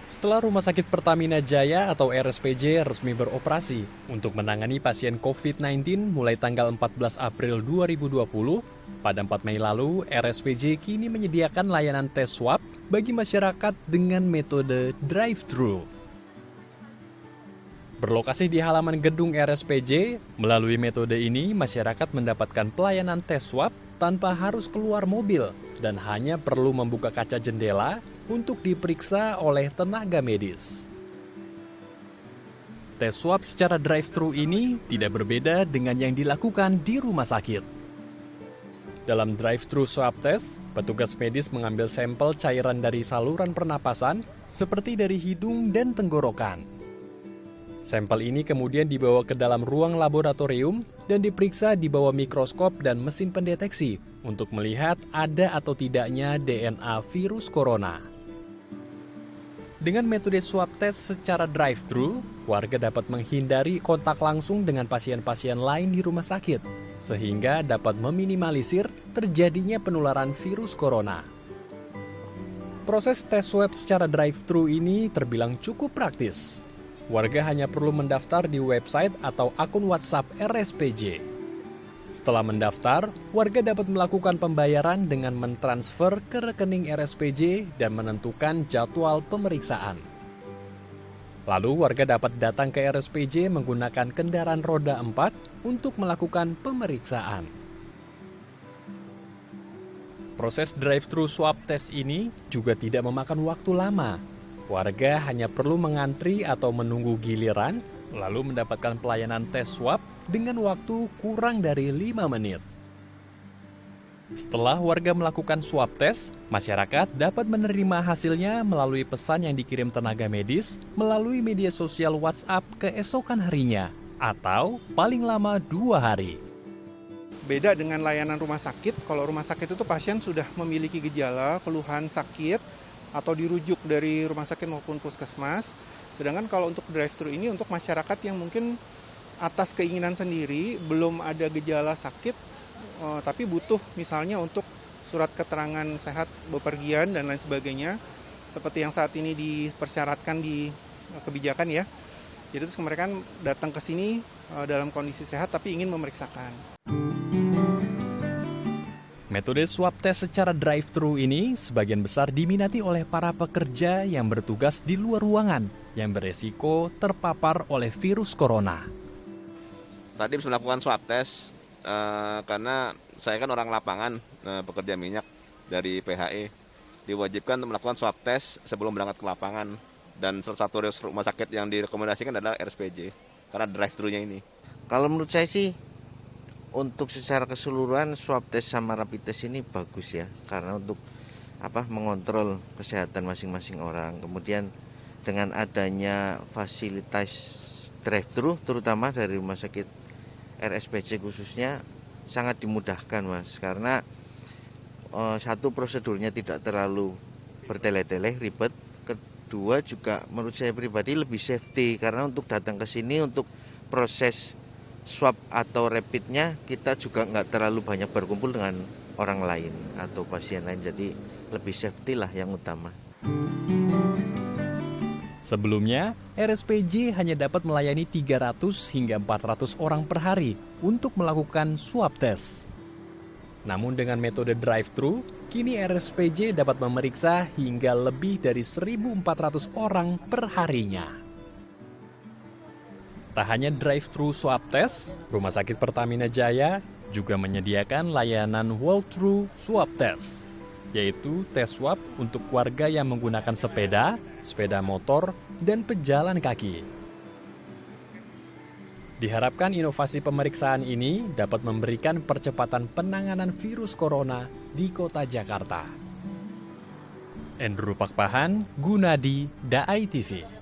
Setelah Rumah Sakit Pertamina Jaya atau RSPJ resmi beroperasi untuk menangani pasien COVID-19 mulai tanggal 14 April 2020, pada 4 Mei lalu, RSPJ kini menyediakan layanan tes swab bagi masyarakat dengan metode drive-thru. Berlokasi di halaman gedung RSPJ, melalui metode ini masyarakat mendapatkan pelayanan tes swab tanpa harus keluar mobil dan hanya perlu membuka kaca jendela untuk diperiksa oleh tenaga medis. Tes swab secara drive-thru ini tidak berbeda dengan yang dilakukan di rumah sakit. Dalam drive-thru swab test, petugas medis mengambil sampel cairan dari saluran pernapasan seperti dari hidung dan tenggorokan. Sampel ini kemudian dibawa ke dalam ruang laboratorium dan diperiksa di bawah mikroskop dan mesin pendeteksi untuk melihat ada atau tidaknya DNA virus corona. Dengan metode swab test secara drive-thru, warga dapat menghindari kontak langsung dengan pasien-pasien lain di rumah sakit, sehingga dapat meminimalisir terjadinya penularan virus corona. Proses tes swab secara drive-thru ini terbilang cukup praktis. Warga hanya perlu mendaftar di website atau akun WhatsApp RSPJ. Setelah mendaftar, warga dapat melakukan pembayaran dengan mentransfer ke rekening RSPJ dan menentukan jadwal pemeriksaan. Lalu warga dapat datang ke RSPJ menggunakan kendaraan roda 4 untuk melakukan pemeriksaan. Proses drive-thru swab test ini juga tidak memakan waktu lama. Warga hanya perlu mengantri atau menunggu giliran, lalu mendapatkan pelayanan tes swab dengan waktu kurang dari 5 menit. Setelah warga melakukan swab test, masyarakat dapat menerima hasilnya melalui pesan yang dikirim tenaga medis melalui media sosial WhatsApp keesokan harinya, atau paling lama 2 hari. Beda dengan layanan rumah sakit, kalau rumah sakit itu pasien sudah memiliki gejala, keluhan sakit, atau dirujuk dari rumah sakit maupun puskesmas. Sedangkan kalau untuk drive-thru ini untuk masyarakat yang mungkin atas keinginan sendiri, belum ada gejala sakit, tapi butuh misalnya untuk surat keterangan sehat bepergian dan lain sebagainya, seperti yang saat ini dipersyaratkan di kebijakan ya. Jadi terus mereka datang ke sini dalam kondisi sehat tapi ingin memeriksakan. Metode swab test secara drive-thru ini sebagian besar diminati oleh para pekerja yang bertugas di luar ruangan yang beresiko terpapar oleh virus corona. Tadi bisa melakukan swab test karena saya kan orang lapangan, pekerja minyak dari PHE. Diwajibkan untuk melakukan swab test sebelum berangkat ke lapangan. Dan salah satu rumah sakit yang direkomendasikan adalah RSPJ karena drive-thru-nya ini. Kalau menurut saya sih, untuk secara keseluruhan swab test sama rapid test ini bagus ya, karena untuk mengontrol kesehatan masing-masing orang. Kemudian dengan adanya fasilitas drive-thru terutama dari rumah sakit RSPJ khususnya sangat dimudahkan Mas, karena satu, prosedurnya tidak terlalu bertele-tele ribet. Kedua juga menurut saya pribadi lebih safety, karena untuk datang ke sini untuk proses swab atau rapidnya kita juga nggak terlalu banyak berkumpul dengan orang lain atau pasien lain, jadi lebih safety lah yang utama. Sebelumnya, RSPJ hanya dapat melayani 300 hingga 400 orang per hari untuk melakukan swab test. Namun dengan metode drive-thru, kini RSPJ dapat memeriksa hingga lebih dari 1.400 orang per harinya. Tak hanya drive-thru swab test, Rumah Sakit Pertamina Jaya juga menyediakan layanan walk-through swab test, yaitu tes swab untuk warga yang menggunakan sepeda, sepeda motor, dan pejalan kaki. Diharapkan inovasi pemeriksaan ini dapat memberikan percepatan penanganan virus corona di kota Jakarta. Andrew Pakpahan, Gunadi, Daai TV.